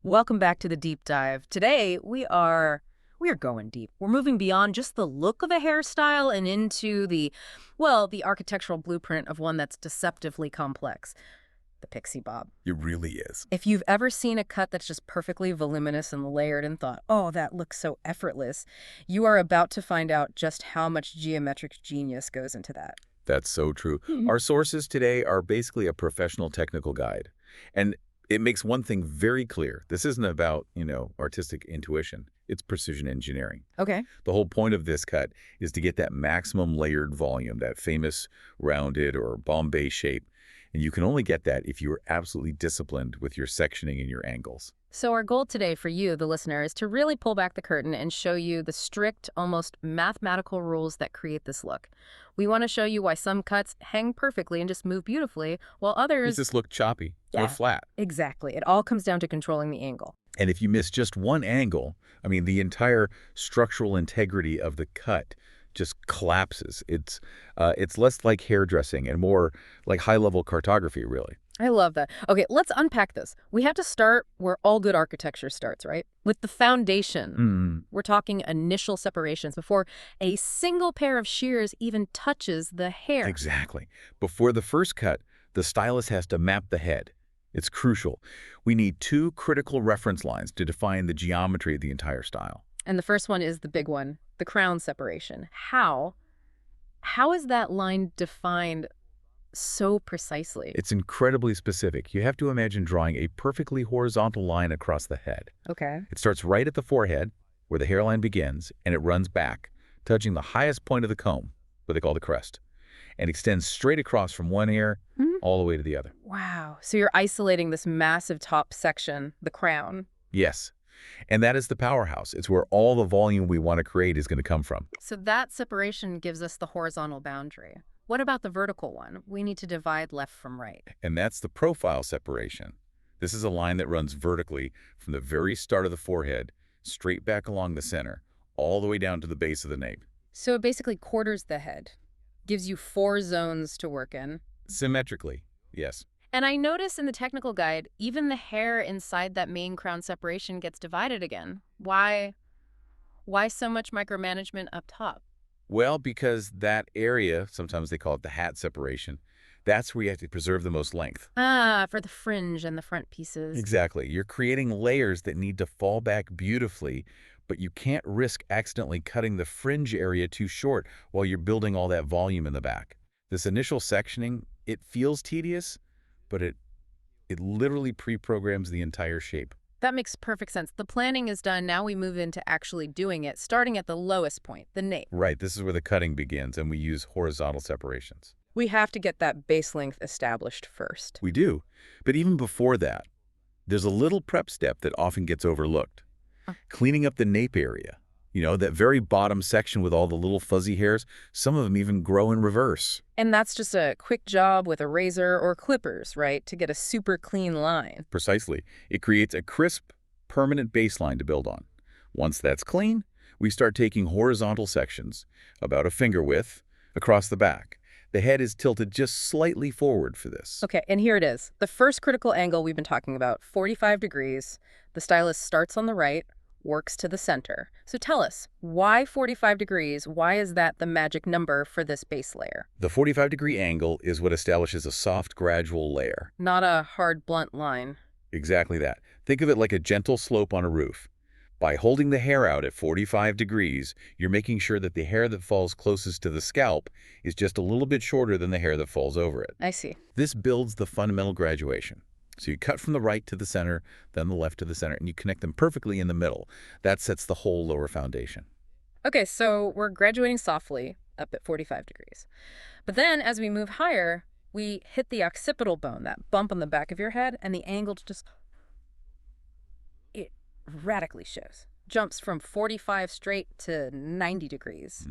Welcome back to the deep dive. Today we are going deep. We're moving beyond just the look of a hairstyle and into the architectural blueprint of one that's deceptively complex, the Pixie Bob. It really is. If you've ever seen a cut that's just perfectly voluminous and layered and thought, "Oh, that looks so effortless," you are about to find out just how much geometric genius goes into that. That's so true. Mhm. Our sources today are basically a professional technical guide. And it makes one thing very clear. This isn't about, artistic intuition. It's precision engineering. Okay. The whole point of this cut is to get that maximum layered volume, that famous rounded or Bombay shape. And you can only get that if you are absolutely disciplined with your sectioning and your angles. So our goal today for you, the listener, is to really pull back the curtain and show you the strict, almost mathematical rules that create this look. We want to show you why some cuts hang perfectly and just move beautifully, while Does others... this look choppy or Yeah. flat? Exactly. It all comes down to controlling the angle. And if you miss just one angle, the entire structural integrity of the cut just collapses. It's less like hairdressing and more like high-level cartography, really. I love that. Okay, let's unpack this. We have to start where all good architecture starts, right? With the foundation. We're talking initial separations before a single pair of shears even touches the hair. Exactly. Before the first cut, the stylist has to map the head. It's crucial. We need two critical reference lines to define the geometry of the entire style. And the first one is the big one, the crown separation. How is that line defined so precisely? It's incredibly specific. You have to imagine drawing a perfectly horizontal line across the head. Okay. It starts right at the forehead, where the hairline begins, and it runs back, touching the highest point of the comb, what they call the crest, and extends straight across from one ear all the way to the other. Wow. So you're isolating this massive top section, the crown. Yes. And that is the powerhouse. It's where all the volume we want to create is going to come from. So that separation gives us the horizontal boundary. What about the vertical one? We need to divide left from right. And that's the profile separation. This is a line that runs vertically from the very start of the forehead, straight back along the center, all the way down to the base of the nape. So it basically quarters the head, gives you 4 zones to work in. Symmetrically, yes. And I notice in the technical guide, even the hair inside that main crown separation gets divided again. Why so much micromanagement up top? Well, because that area, sometimes they call it the hat separation, that's where you have to preserve the most length. Ah, for the fringe and the front pieces. Exactly. You're creating layers that need to fall back beautifully, but you can't risk accidentally cutting the fringe area too short while you're building all that volume in the back. This initial sectioning, it feels tedious, but it literally pre-programs the entire shape. That makes perfect sense. The planning is done. Now we move into actually doing it, starting at the lowest point, the nape. Right, this is where the cutting begins, and we use horizontal separations. We have to get that base length established first. We do, but even before that, there's a little prep step that often gets overlooked. Cleaning up the nape area. That very bottom section with all the little fuzzy hairs, some of them even grow in reverse. And that's just a quick job with a razor or clippers, right, to get a super clean line. Precisely. It creates a crisp, permanent baseline to build on. Once that's clean, we start taking horizontal sections, about a finger width, across the back. The head is tilted just slightly forward for this. Okay, and here it is. The first critical angle we've been talking about, 45 degrees. The stylist starts on the right, works to the center. So tell us, why 45 degrees? Why is that the magic number for this base layer? The 45-degree angle is what establishes a soft, gradual layer. Not a hard, blunt line. Exactly that. Think of it like a gentle slope on a roof. By holding the hair out at 45 degrees, you're making sure that the hair that falls closest to the scalp is just a little bit shorter than the hair that falls over it. I see. This builds the fundamental graduation. So you cut from the right to the center, then the left to the center, and you connect them perfectly in the middle. That sets the whole lower foundation. Okay, so we're graduating softly up at 45 degrees. But then as we move higher, we hit the occipital bone, that bump on the back of your head, and the angle just, it radically shifts. Jumps from 45 straight to 90 degrees.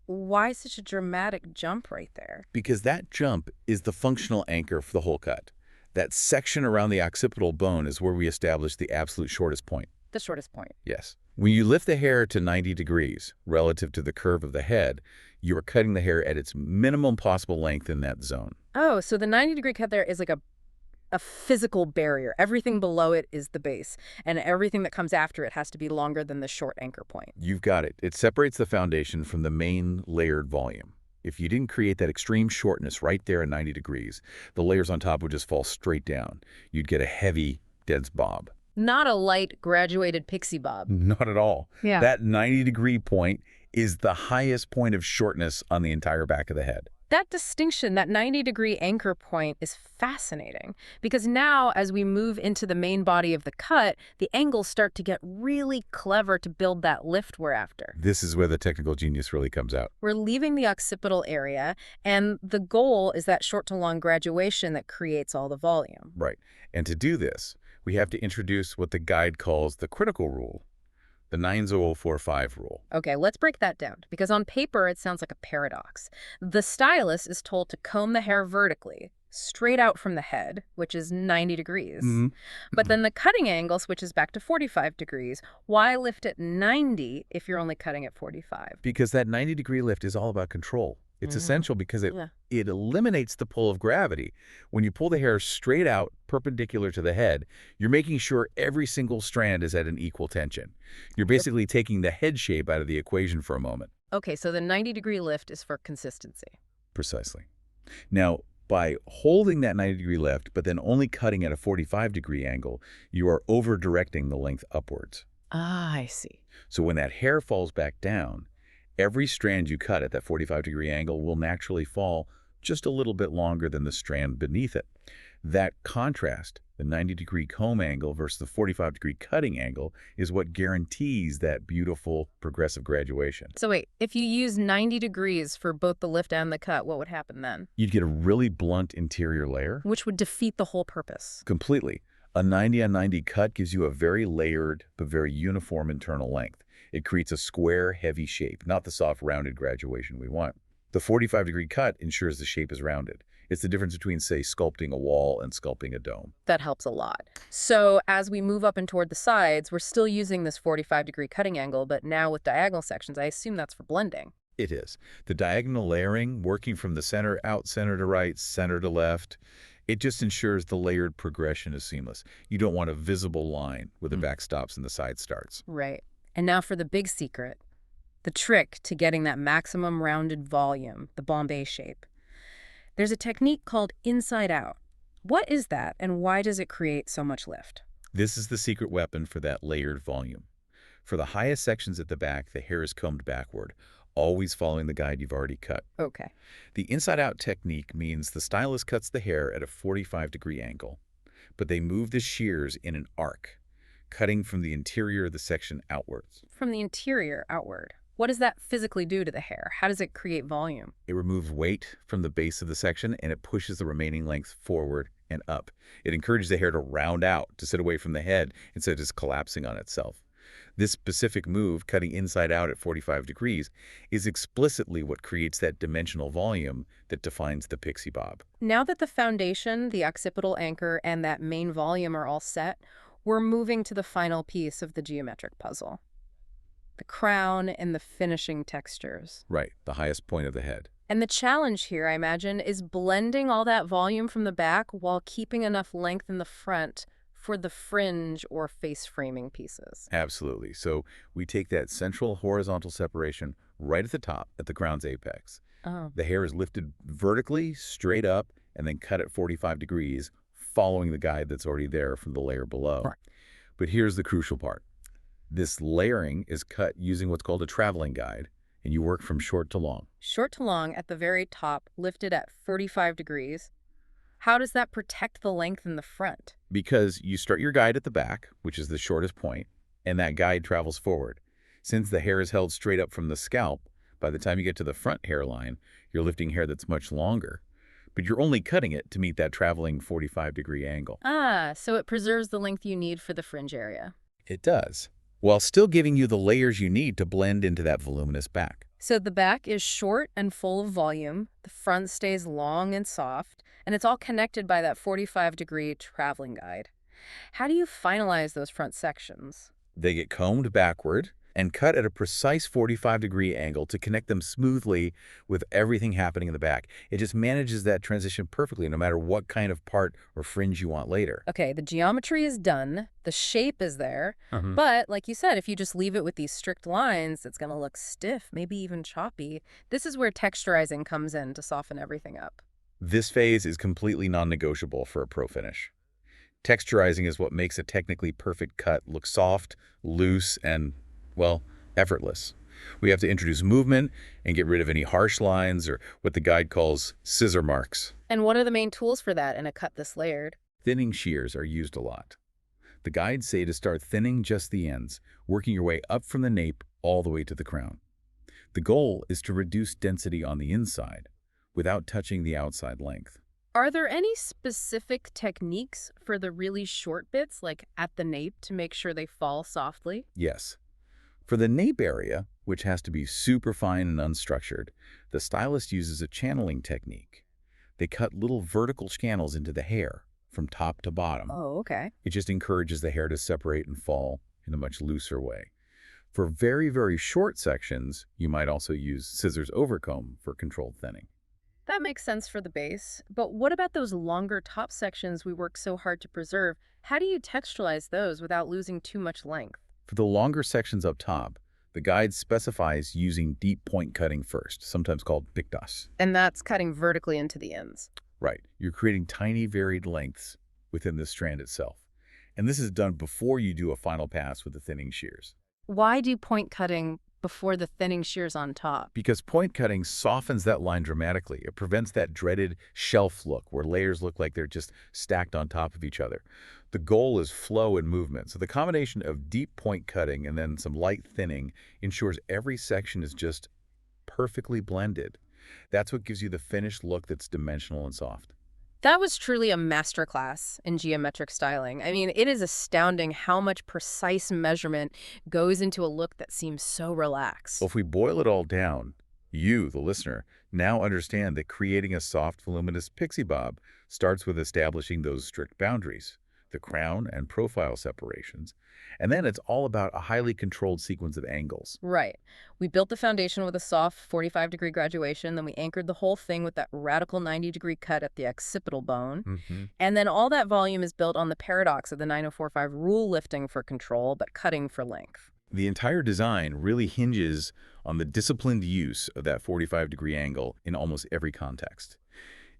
Why such a dramatic jump right there? Because that jump is the functional anchor for the whole cut. That section around the occipital bone is where we establish the absolute shortest point. The shortest point. Yes. When you lift the hair to 90 degrees relative to the curve of the head, you are cutting the hair at its minimum possible length in that zone. Oh, so the 90-degree cut there is like a physical barrier. Everything below it is the base, and everything that comes after it has to be longer than the short anchor point. You've got it. It separates the foundation from the main layered volume. If you didn't create that extreme shortness right there at 90 degrees, the layers on top would just fall straight down. You'd get a heavy, dense bob. Not a light, graduated Pixie Bob. Not at all. Yeah. That 90-degree point is the highest point of shortness on the entire back of the head. That distinction, that 90-degree anchor point, is fascinating because now, as we move into the main body of the cut, the angles start to get really clever to build that lift we're after. This is where the technical genius really comes out. We're leaving the occipital area, and the goal is that short to long graduation that creates all the volume. Right. And to do this, we have to introduce what the guide calls the critical rule, the 90045 rule. Okay, let's break that down, because on paper it sounds like a paradox. The stylist is told to comb the hair vertically, straight out from the head, which is 90 degrees. But then the cutting angle switches back to 45 degrees. Why lift at 90 if you're only cutting at 45? Because that 90-degree lift is all about control. It's essential because it eliminates the pull of gravity. When you pull the hair straight out, perpendicular to the head, you're making sure every single strand is at an equal tension. You're basically taking the head shape out of the equation for a moment. Okay, so the 90-degree lift is for consistency. Precisely. Now, by holding that 90-degree lift, but then only cutting at a 45-degree angle, you are over-directing the length upwards. Ah, I see. So when that hair falls back down, every strand you cut at that 45-degree angle will naturally fall just a little bit longer than the strand beneath it. That contrast, the 90-degree comb angle versus the 45-degree cutting angle, is what guarantees that beautiful progressive graduation. So wait, if you use 90 degrees for both the lift and the cut, what would happen then? You'd get a really blunt interior layer. Which would defeat the whole purpose. Completely. A 90 on 90 cut gives you a very layered but very uniform internal length. It creates a square, heavy shape, not the soft, rounded graduation we want. The 45-degree cut ensures the shape is rounded. It's the difference between, say, sculpting a wall and sculpting a dome. That helps a lot. So as we move up and toward the sides, we're still using this 45-degree cutting angle, but now with diagonal sections. I assume that's for blending. It is. The diagonal layering, working from the center out, center to right, center to left, it just ensures the layered progression is seamless. You don't want a visible line where the back stops and the side starts. Right. And now for the big secret, the trick to getting that maximum rounded volume, the Bombay shape. There's a technique called inside out. What is that, and why does it create so much lift? This is the secret weapon for that layered volume. For the highest sections at the back, the hair is combed backward, always following the guide you've already cut. Okay. The inside-out technique means the stylist cuts the hair at a 45-degree angle, but they move the shears in an arc, cutting from the interior of the section outwards. From the interior outward. What does that physically do to the hair? How does it create volume? It removes weight from the base of the section, and it pushes the remaining length forward and up. It encourages the hair to round out, to sit away from the head, instead of just collapsing on itself. This specific move, cutting inside out at 45 degrees, is explicitly what creates that dimensional volume that defines the Pixie Bob. Now that the foundation, the occipital anchor, and that main volume are all set, we're moving to the final piece of the geometric puzzle. The crown and the finishing textures. Right, the highest point of the head. And the challenge here, I imagine, is blending all that volume from the back while keeping enough length in the front for the fringe or face framing pieces. Absolutely. So we take that central horizontal separation right at the top, at the crown's apex. Oh. The hair is lifted vertically, straight up, and then cut at 45 degrees, following the guide that's already there from the layer below. Right. But here's the crucial part. This layering is cut using what's called a traveling guide, and you work from short to long. Short to long at the very top, lifted at 45 degrees. How does that protect the length in the front? Because you start your guide at the back, which is the shortest point, and that guide travels forward. Since the hair is held straight up from the scalp, by the time you get to the front hairline, you're lifting hair that's much longer. But you're only cutting it to meet that traveling 45-degree angle. Ah, so it preserves the length you need for the fringe area. It does, while still giving you the layers you need to blend into that voluminous back. So the back is short and full of volume, the front stays long and soft, and it's all connected by that 45-degree traveling guide. How do you finalize those front sections? They get combed backward, and cut at a precise 45-degree angle to connect them smoothly with everything happening in the back. It just manages that transition perfectly no matter what kind of part or fringe you want later. Okay, the geometry is done, the shape is there, Mhm. but like you said, if you just leave it with these strict lines, it's going to look stiff, maybe even choppy. This is where texturizing comes in to soften everything up. This phase is completely non-negotiable for a pro finish. Texturizing is what makes a technically perfect cut look soft, loose, and, well, effortless. We have to introduce movement and get rid of any harsh lines or what the guide calls scissor marks. And what are the main tools for that in a cut this layered? Thinning shears are used a lot. The guides say to start thinning just the ends, working your way up from the nape all the way to the crown. The goal is to reduce density on the inside without touching the outside length. Are there any specific techniques for the really short bits, like at the nape, to make sure they fall softly? Yes. For the nape area, which has to be super fine and unstructured, the stylist uses a channeling technique. They cut little vertical channels into the hair from top to bottom. Oh, okay. It just encourages the hair to separate and fall in a much looser way. For very, very short sections, you might also use scissors-over-comb for controlled thinning. That makes sense for the base. But what about those longer top sections we work so hard to preserve? How do you texturalize those without losing too much length? For the longer sections up top, the guide specifies using deep point cutting first, sometimes called pictas. And that's cutting vertically into the ends. Right, you're creating tiny varied lengths within the strand itself. And this is done before you do a final pass with the thinning shears. Why do point cutting before the thinning shears on top? Because point cutting softens that line dramatically. It prevents that dreaded shelf look where layers look like they're just stacked on top of each other. The goal is flow and movement. So the combination of deep point cutting and then some light thinning ensures every section is just perfectly blended. That's what gives you the finished look that's dimensional and soft. That was truly a masterclass in geometric styling. I mean, it is astounding how much precise measurement goes into a look that seems so relaxed. Well, if we boil it all down, you, the listener, now understand that creating a soft, voluminous pixie bob starts with establishing those strict boundaries, the crown and profile separations, and then it's all about a highly controlled sequence of angles. Right. We built the foundation with a soft 45-degree graduation, then we anchored the whole thing with that radical 90-degree cut at the occipital bone. And then all that volume is built on the paradox of the 9045 rule, lifting for control, but cutting for length. The entire design really hinges on the disciplined use of that 45-degree angle in almost every context.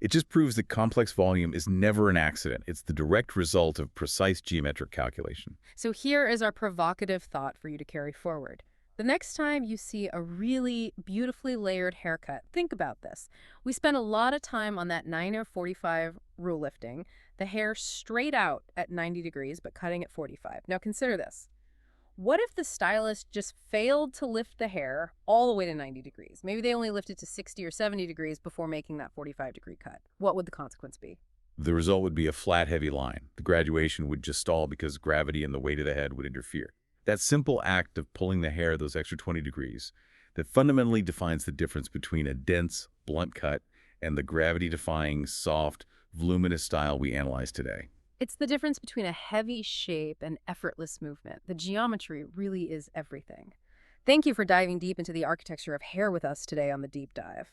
It just proves that complex volume is never an accident. It's the direct result of precise geometric calculation. So here is our provocative thought for you to carry forward. The next time you see a really beautifully layered haircut, think about this. We spent a lot of time on that 90-45 rule lifting, the hair straight out at 90 degrees, but cutting at 45. Now consider this. What if the stylist just failed to lift the hair all the way to 90 degrees? Maybe they only lifted to 60 or 70 degrees before making that 45-degree cut. What would the consequence be? The result would be a flat, heavy line. The graduation would just stall because gravity and the weight of the head would interfere. That simple act of pulling the hair those extra 20 degrees that fundamentally defines the difference between a dense, blunt cut and the gravity-defying, soft, voluminous style we analyze today. It's the difference between a heavy shape and effortless movement. The geometry really is everything. Thank you for diving deep into the architecture of hair with us today on The Deep Dive.